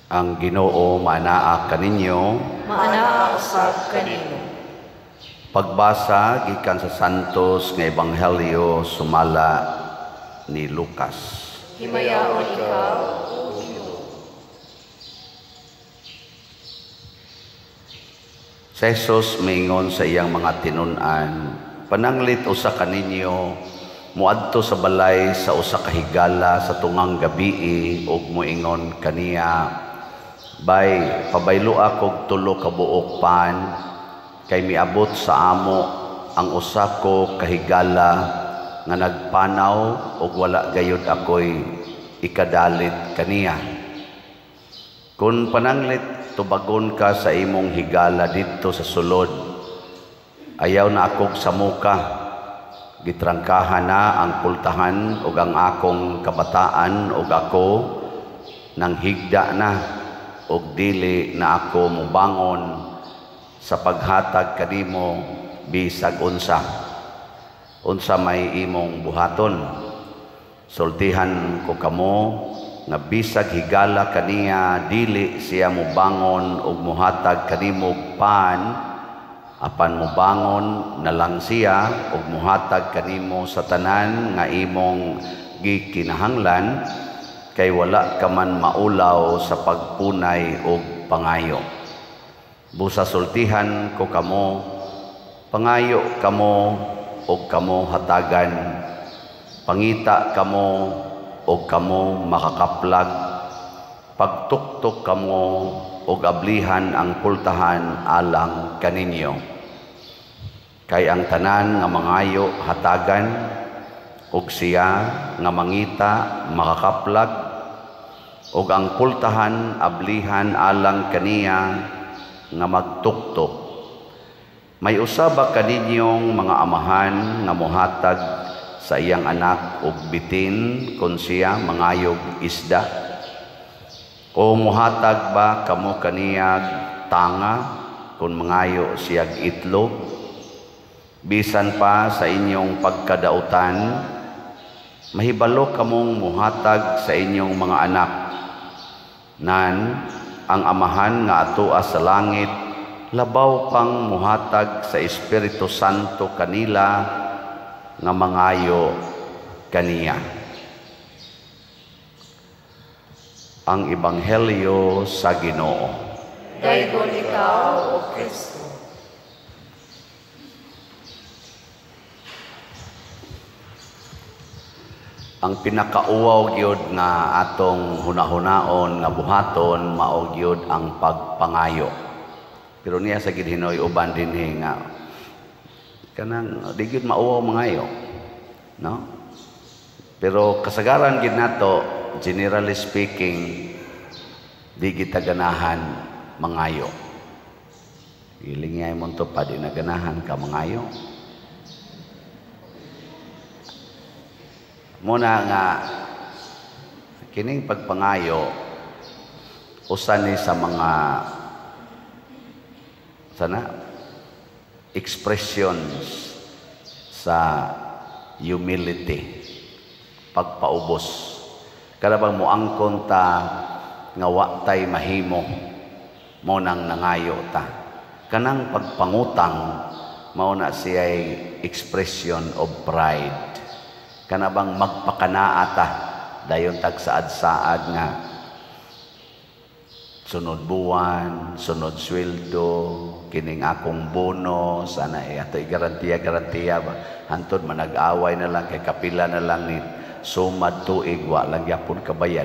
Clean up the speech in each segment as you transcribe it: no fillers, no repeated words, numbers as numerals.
Ang Ginoo maanaa kaninyo. Maanaa usab kanimo. Pagbasa gikan sa Santos nga Ebanghelyo sumala ni Lucas. Himayaon ikaw, O Ginoo. Si Jesus maingon sa iyang mga tinun-an, pananglit usa kaninyo muadto sa balay sa usa ka higala sa tungang gabii ug moingon kaniya, bay pabaylo ako tulo ka buok pan kay miabot sa amo ang usa ko kahigala nga nagpanaw ug wala gayud ako'y ikadalit kaniya. Kung pananglit tubagon ka sa imong higala dito sa sulod, ayaw na akog samuka, gitrangkahan na ang pultahan ug ang akong kabataan ug ako nang higda na ug dili na ako mubangon sa paghatag kanimo bisag unsa may imong buhaton. Sultihan ko kamo nga bisag higala kaniya dili siya mubangon ug muhatag kanimo pan, apan mubangon na lang siya ug muhatag kanimo sa tanan nga imong gikinahanglan, kay wala ka man maulaw sa pagpunay ug pangayo. Busa sultihan ko kamo, pangayo kamo ug kamo hatagan, pangita kamo ug kamo makakaplag, pagtuktok kamo ug ablihan ang pultahan alang kaninyo. Kay ang tanan nga mangayo hatagan ug siya nga mangita makakaplag, ug ang pultahan ablihan alang kaniya nga magtuktok. May usaba kaninyong mga amahan nga mohatag sa iyang anak ug bitin kung siya mangayog isda? O muhatag ba kamo kaniyag tanga kung mangayo siyag itlog? Bisan pa sa inyong pagkadautan, mahibalo kamong muhatag sa inyong mga anak. Nan ang amahan nga atoa sa langit labaw pang muhatag sa Espiritu Santo kanila nga mangayo kaniya. Ang Ebanghelyo sa Ginoo. Daygon ikaw, O Kristo. Ang pinakauwaw gyud nga atong hunahunaon nga buhaton mao gyud ang pagpangayo. Pero niya sa Ginoo uban dinhi nga kanang di gyud mauwaw mangayo, no? Pero kasagaran gid nato, generally speaking, di kita ganahan mangayo. Ilingay mo to pa di na ganahan ka mangayo. Muna nga kining pagpangayo usa ni sa mga expressions sa humility, pagpaubos. Kada bang moangkon ta nga wa tay mahimo mo nang nangayo ta, kanang pagpangutang mao na siya'y expression of pride. Kana bang magpakanaa ta dayon tag saad-saad nga sunod buwan, sunod sweldo, kining akong bonus, ana ato'y garantiya ba, hantod manag-away na lang kay kapila na lang ni sumad tuig wa lang gyapon kabayad.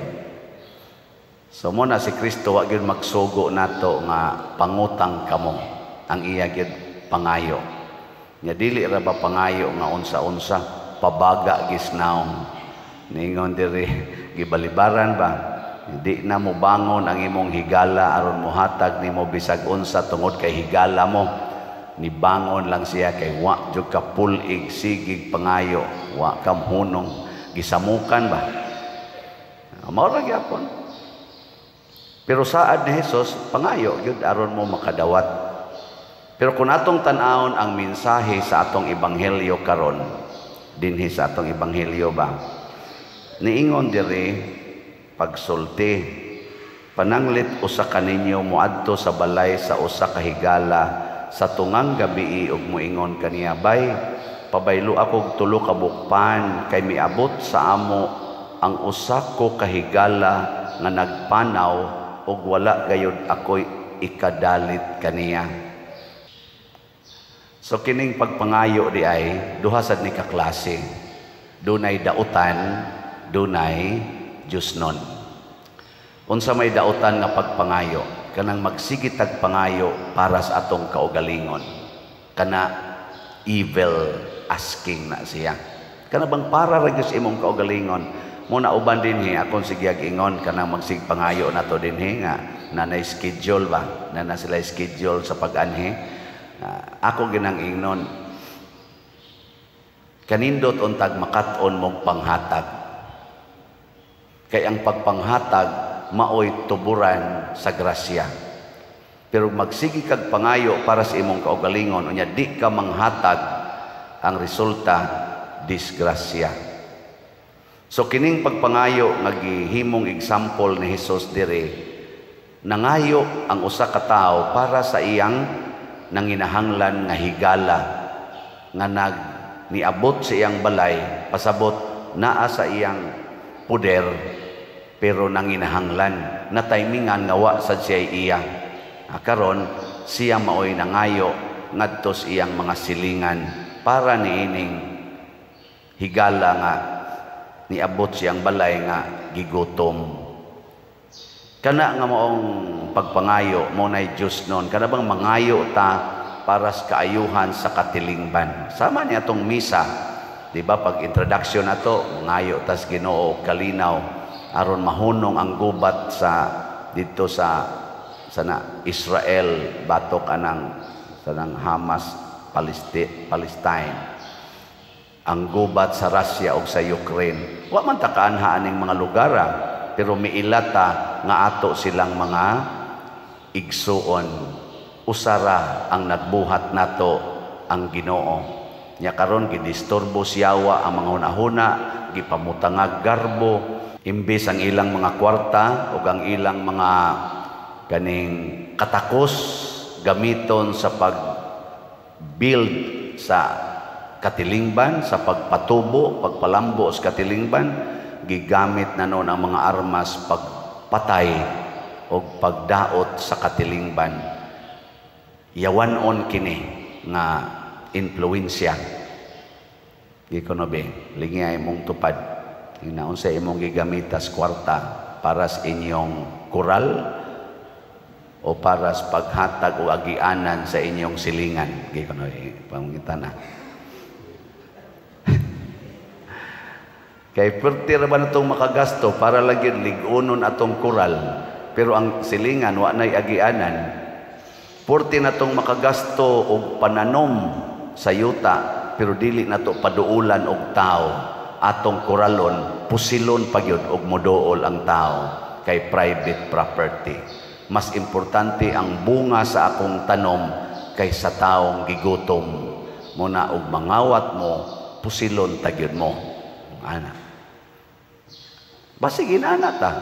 So mo na si Kristo wa gyud magsugo nato nga pangutang kamo ang iya gyud pangayo. Nya dili ra ba pangayo nga unsa-unsa pabaga gisnaong ningon diri gibalibaran ba, hindi na mo bangon ang imong higala aron mohatag nimo bisag unsa tungod kay higala mo, ni bangon lang siya kay wa jud ka pulig sigig pangayo, wa ka hunong gisamukan ba, mao ra gyapon. Pero saad ni Jesus pangayo gyud aron mo makadawat. Pero kung atong tan-awon ang mensahe sa atong ebanghelyo karon, dinhi sa atong ebanghelyo ba, niingon diri pagsulti Pananglit usa kaninyo moadto sa balay sa usa ka higala sa tungang gabi ug moingon kaniya, bay, pabaylo akog 3 ka bukpan kay miabot sa amo ang usa ko ka higala nga nagpanaw ug wala gayud ako'y ikadalit kaniya. So kining pagpangayo di ay duha sad ni ka klase. Dunay dautan, dunay Diosnon. Unsa may dautan nga pagpangayo, kanang magsigit tag pangayo para sa atong kaugalingon. Kana evil asking na siya. Kana bang para ra gyud sa imong kaugalingon. Muna uban dinhi akong sigyag ingon kanang magsig pangayo nato dinhi nga nanay schedule ba, na sila schedule sa pag-anhi. Ako ginang ingnon, kanindot untag makat-on mong panghatag. Kay ang pagpanghatag maoy tuburan sa grasya. Pero magsigi kag pangayo para sa imong kaugalingon, unya di ka manghatag, ang resulta disgrasya. So kining pagpangayo nga gihimong example ni Hesus diri, nangayo ang usa ka tawo para sa iyang nanginahanglan nga higala nga niabot sa iyang balay, pasabot naa sa iyang puder, pero nanginahanglan na timingan nga wa sad siya iya. Karon siya maoy nangayo ngadto sa iyang mga silingan para niining higala nga niabot siyang balay nga gigutom. Kana nga maong pagpangayo mo nay Diosnon, kana bang mangayo ta para sa kaayuhan sa katilingban. Sama niya tong misa, di ba, pag introduction nato, mangayo tas Ginoo kalinaw aron mahunong ang gubat sa dito sa Israel batok anang sanang Hamas Palestine, ang gubat sa Russia o sa Ukraine. Wa man ta kaanhaan ning mga lugar, pero miilata nga ato silang mga igsuon. Usara ang nagbuhat nato ang Ginoo. Nya karon gidisturbo siyawa ang mga hunahuna, gipamutangag garbo, imbes ang ilang mga kwarta o ang ilang mga kaning katakos gamiton sa pag-build sa katilingban, sa pagpatubo, pagpalambo sa katilingban, gigamit na noon ang mga armas pagpatay o pagdaot sa katilingban. Yawanon kini nga influensya. Gikonobe, lingay mong tupad. Hinaon sa imong gigamitas kwarta para sa inyong kural o para sa paghatag o agianan sa inyong silingan. Gikonobe, pangungitan na. Kay perti ra ba natong makagasto para lagi ligunon atong kural, pero ang silingan wa nay agianan. Perti natong makagasto og pananom sa yuta, pero dili nato paduulan og tao. Atong kuralon pusilon pagyud og moduol ang tao kay private property. Mas importante ang bunga sa akong tanom kaysa taong gigutom. Muna og mangawat mo, pusilon tagyud mo. Ana. Basig inana ta.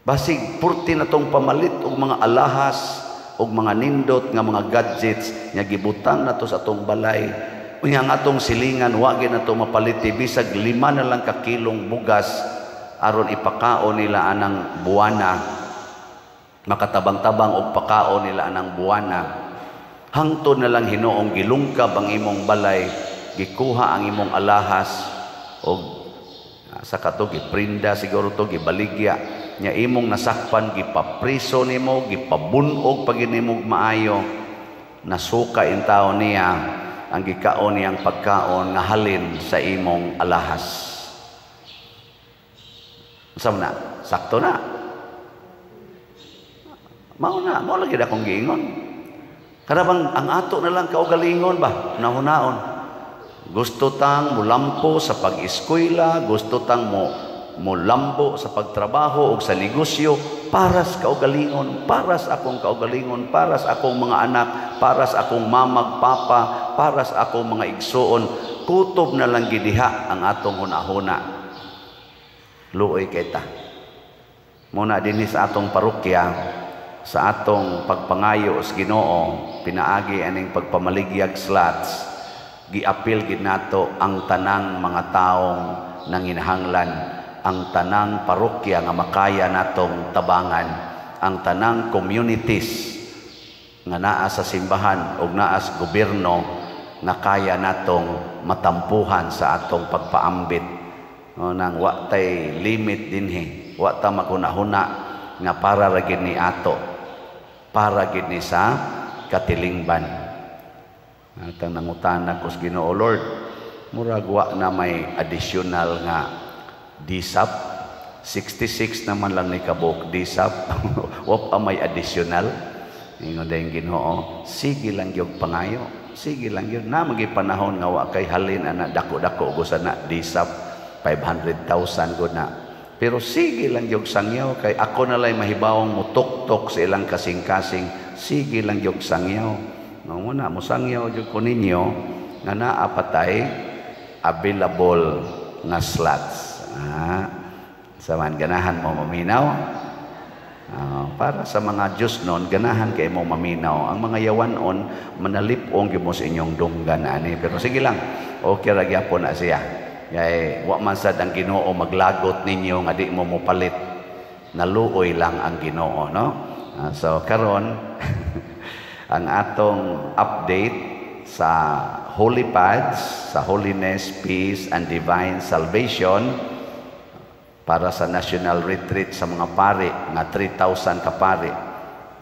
Basig purti na tong pamalit og mga alahas og mga nindot nga mga gadgets nga gibutang nato sa atong balay. Unya nga atong silingan wa gyud nato mapaliti bisag 5 na lang ka kilong bugas aron ipakaon nila anang buwana. Makatabang-tabang og pakaon nila anang buwana. Hangtod na lang hinuong gilungkab ang imong balay, gikuha ang imong alahas og sa kato giprinda siguro to gibaligya nya imong nasakpan, gipapriso nimo, gipabunog pag inimog maayo, nasuka in tao niya ang gikaon niyang pagkaon nga halin sa imong alahas. Saan na? Sakto na. Mao lagi akong giingon. Kada bang ang ato na lang kaugalingon ba, nahunaon. Gusto tang mulampo sa pag-eskwela, gusto tang mulambo sa pagtrabaho o sa negosyo para sa kaugalingon, para sa akong kaugalingon, para sa akong mga anak, para sa akong mamag, papa, para sa akong mga igsuon. Kutob na lang gidiha ang atong hunahuna. Luoy kita. Muna dinhi sa atong parokya, sa atong pagpangayo sa Ginoo, pinaagi aning pagpamaligyag slots, giapil gid nato ang tanang mga taong nanginahanglan, ang tanang parokya nga makaya natong tabangan, ang tanang communities nga naa sa simbahan o naa sa gobyerno nga kaya natong matampuhan sa atong pagpaambit. Nang wa tay limit dinhi, wa ta maghuna-huna nga para ra gid ni ato, para gid ni sa katilingban. Atang nangutana ko sa Ginoo, Lord, murag wa na may additional nga disap, 66 naman lang ni kabuk disap. Wa pa may additional. Ingon dayong Ginoo, sige lang gyud pangayo, sige lang gyud na magi panahon nga wa kay halin ana dako-dako gusa na disap 500,000 gud na. Pero sige lang gyud sangyaw kay ako na lay mahibawong mutuktok sa ilang kasing-kasing. Sige lang gyud sangyaw. No muna mo sangyaw gyud ko ninyo nga naa patay available nga slots. Saman ganahan mo maminaw. Para sa mga Diyos noon, ganahan kay mo maminaw. Ang mga yawanon, manalipong gyud mo sa inyong dunggan ani. Pero sige lang, okay ra gyapon na siya. Kaya wa man sad ang Ginoo maglagot ninyo nga di mo mopalit, naluoy lang ang Ginoo, no? So karon ang atong update sa Holy Pads, sa Holiness, Peace, and Divine Salvation para sa National Retreat sa mga pari nga 3,000 ka pari.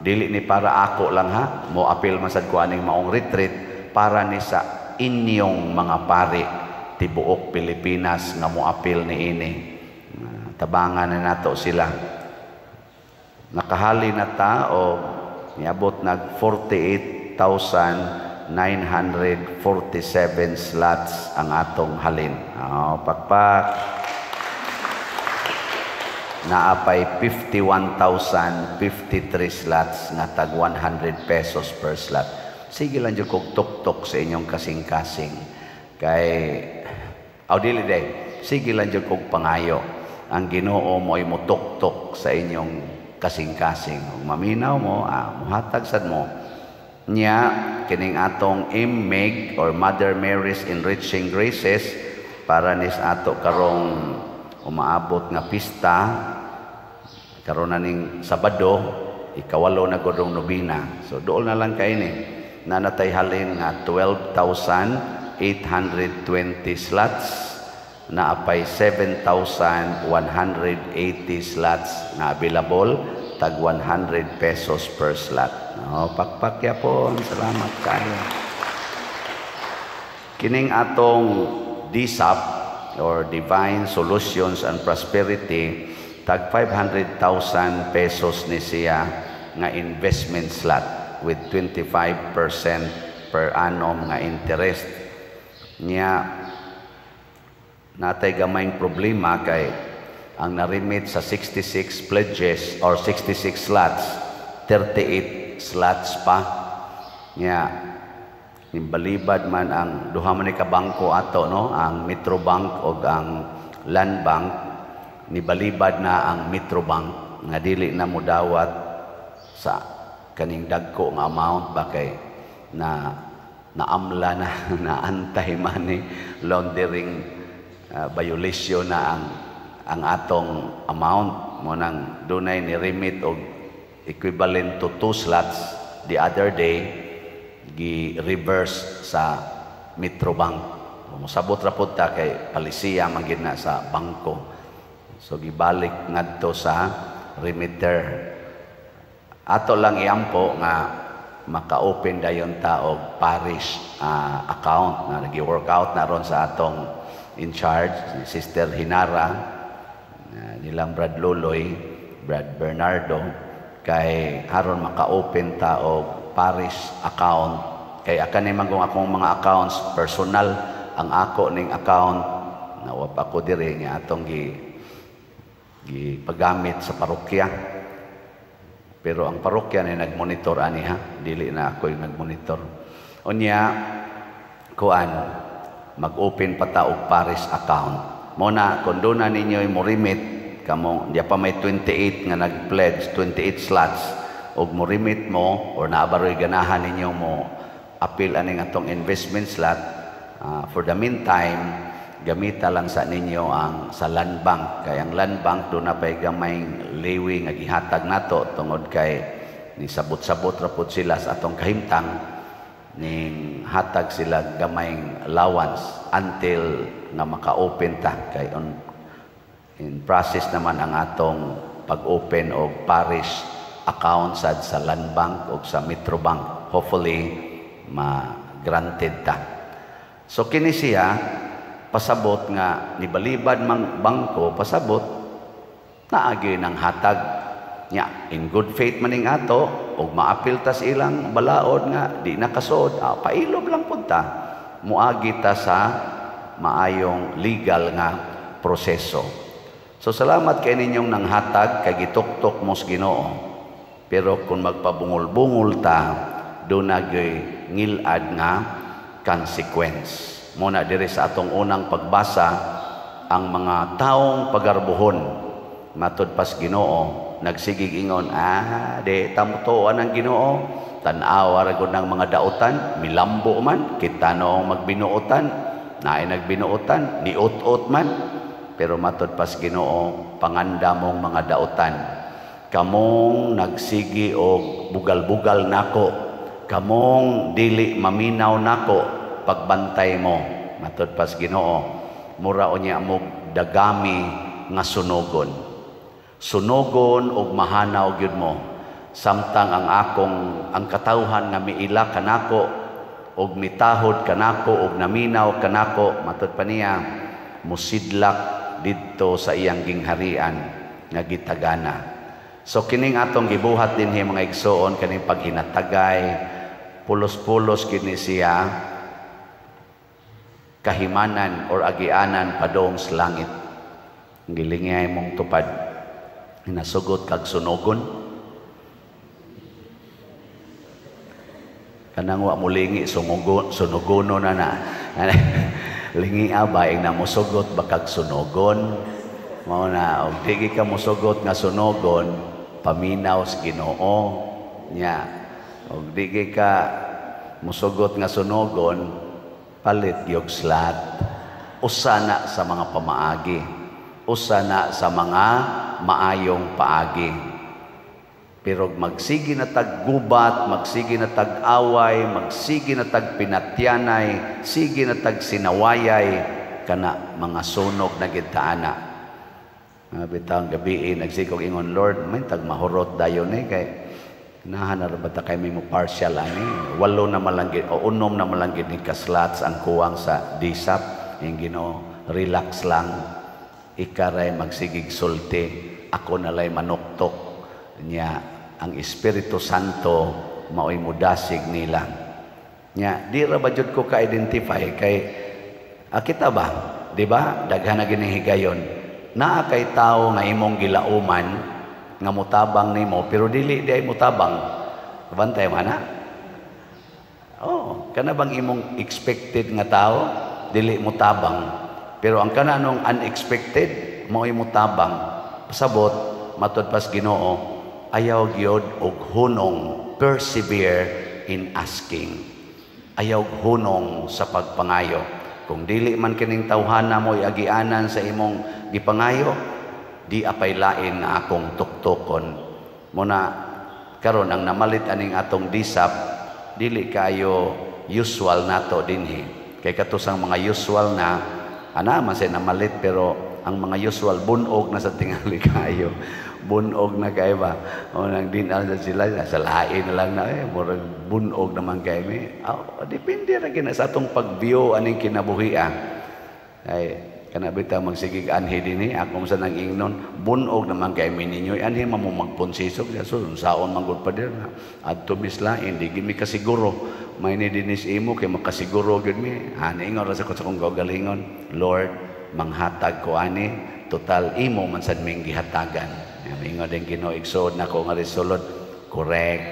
Dili ni para ako lang ha, mo apil man sad ko aning maong retreat para ni sa inyong mga pari tibuok Pilipinas nga moapil niini. Tabangan na nato sila. Nakahali na ta o niabot nag 48,947 slots ang atong halin. Pakpak. Naapay 51,053 slots nga tag 100 pesos per slot. Sige lang jud kog tuktok sa inyong kasing-kasing. Kay dili day, sige lang jud kog pangayo. Ang Ginoo mo ay mutuktok sa inyong kasing-kasing. Kung maminaw mo, muhatag sad mo. Nya kining atong IMMEG or Mother Mary's Enriching Graces para nis ato karong umaabot nga pista karon na ning Sabado, ikawalo na gudong nobina. So dool na lang kay ni nanatay halin nga 12,820 slots, naapay 7,180 slots na available, tag 100 pesos per slot. Pakpakya po, salamat kayo. Kining atong DSAP or Divine Solutions and Prosperity, tag 500,000 pesos ni siya nga investment slot with 25% per annum nga interest. Niya natay gamayng problema kay ang narimit sa 66 pledges or 66 slots, 38 slots pa. Niya nimbalibad man ang duha man ka bangko ato, no, ang Metrobank o ang Land Bank, nibalibad na ang Metrobank nga dili na mo dawat sa kaning dagko nga amount ba kay naamla na naantay man ni laundering violation na ang atong amount mo nang dunay ni remit og equivalent to 2 slots the other day gi-reverse sa Metrobank. Musabot ra pud ta kay palisiya man gid na sa bangko. So gibalik ngadto sa remitter. Ato lang iampo nga maka-open dayon ta og parish account na nagi-work out na ron sa atong in charge si Sister Hinara, nilang Brad Loloy, Brad Bernardo, kay haron maka-open ta og parish account. Kay akani man kung akong mga accounts personal, ang ako ning account na wa pa ko diri nga atong gipagamit sa parokya. Pero ang parokya na nagmonitor ani ha, dili na ako yung nagmonitor. Unya kuan mag-open pa ta og parish account. Muna kung doon na ninyo morimit kamo diya pa may 28 nga nag-pledge, 28 slots, og mo remit mo or naabaroy ganahan ninyo mo appeal aning atong investment slot, for the meantime gamita lang sa ninyo ang sa land bank. Kay ang land bank do na pay gamay liwi nga gihatag nato tungod kay ni sabot-sabot ra pud sila sa atong kahimtang, ning hatag sila gamay allowance until nga maka-open ta. Kay in process naman ang atong pag-open og parish account sa land bank o sa Metro Bank. Hopefully ma-granted ta. So kini siya pasabot nga nibalibad mang bangko, pasabot naagi ng hatag nya in good faith maning ato og maapil ta sa ilang balaod nga di nakasod, pailob lang pud ta, muagi ta sa maayong legal nga proseso. So salamat kay ninyong nang hatag kay gituktok mo sa Ginoo, pero kung magpabungol-bungol ta do na gyud ngilad nga consequence. Muna diri sa atong unang pagbasa, ang mga taong pagarbuhon matud pas Ginoo nagsigig ingon, de tamutuan ang Ginoo, tan-aw ra gud ng mga dautan, milambo man kita noong magbinuotan, naay nagbinuotan, niut-ut man, pero matud pas Ginoo panganda mong mga dautan, kamong nagsigi og bugal-bugal nako, kamong dili maminaw nako pagbantay mo, matud pas Ginoo, mura unya mo dagami nga sunogon. Sunogon og mahanaw gyud mo, samtang ang katawhan nga miila kanako og mitahod kanako og naminaw kanako, matud pa niya musidlak didto sa iyang gingharian nga gitagana. So kining atong gibuhat dinhi mga igsoon, kaning paghinatagay pulos-pulos kini siya kahimanan or agianan padong sa langit. Gilingay mong tupad, nasugot kag sunogon. Kanang wa mulingi sunogono na lingi abay na musugot bakag sunogon. Mao na og digi ka musugot nga sunogon, paminaw sa Ginoo nya. Og digi ka musugot nga sunogon, palit yung slat. Usana sa mga pamaagi, usana sa mga maayong paagi. Pero magsigi na taggubat, magsigi na tag-away, magsigi na tagpinatyanay, sige na tagsinawayay, kana mga sunog na gitaana. Bitang gabi nagsikog ingon, Lord, may tagmahurot dayon kay nahanar ba ta kay may mo partial ani, 8 na malanggit o 6 na malanggit ni kaslats ang kuwang sa disap, yung Ginoo relax lang, ikaray magsigig sulti, ako nalay manuktok niya, ang Espiritu Santo maoy mudasig nila nya. Di ra ba jud ko ka-identify kay kita ba, di ba, daghan na ginihigayon naa kay tao nga imong gilauman nga mutabang nimo pero dili di ay mutabang, bantay mana? Kana bang imong expected nga tao dili mutabang, pero ang kananong unexpected mao'y mutabang. Pasabot matud pas Ginoo, ayaw gyud og hunong, persevere in asking. Ayaw hunong sa pagpangayo. Kung dili man kining tawhana mo agianan sa imong gipangayo, di apay lain nga akong tuktokon. Muna karon ang namalit aning atong disap, dili kayo usual nato dinhi. Kay katusang mga usual na ana man say namalit, pero ang mga usual bunog na sa tingali kayo. Bunog na kay ba? O nang dinal sa sila sa lain na lang na murag bunog naman kay mi. Depende ra gina sa atong pagview aning kinabuhi. Ay kana bitaw magsigig anhi dinhi ako sa nang ingnon bunog naman kay mi ninyo anhi mamo magponsisog so saon man gud pa dir na adto bislain di gid mi kasiguro may ni dinis imo kay makasiguro gud mi ani ingon ra sa kung gagalingon, Lord manghatag ko ani total imo man sad ming gihatagan. Ingon din Ginoo igsod nako nga resolute correct.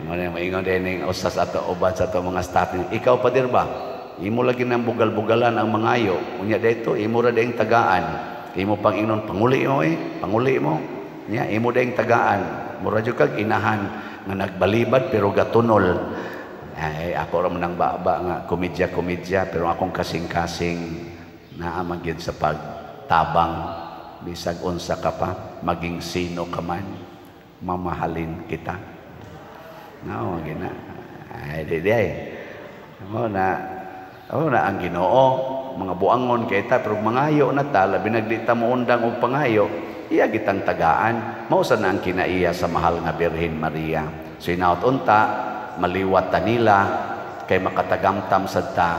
Ingon din ning usas ato ubat sa ato mga staff, ikaw pa dir ba imo lagi nang bugal-bugalan ang mangayo unya dayto imo ra daing tagaan imo pang ingnon panguli mo panguli mo. Nya imo dayong tagaan. Mura jud kag inahan nga nagbalibad pero gatunol. Ay ako ra man nang baba nga komedya pero akong kasing-kasing naa man gyud sa pagtabang bisag unsa ka pa maging sino ka man mamahalin kita. No, gina. Ay diday. Mo na ang Ginoo mga buangon kay ta pero mangayo na ta labi nagdita mo undang og pangayo iya gitang tagaan mao sa na ang kinaiya sa mahal nga Birhen Maria. So inaot unta maliwat ta nila kay makatagamtam sad ta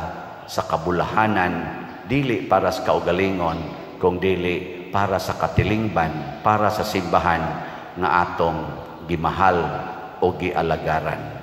sa kabulahanan dili para sa kaugalingon kung dili para sa katilingban para sa simbahan nga atong gimahal o gialagaran.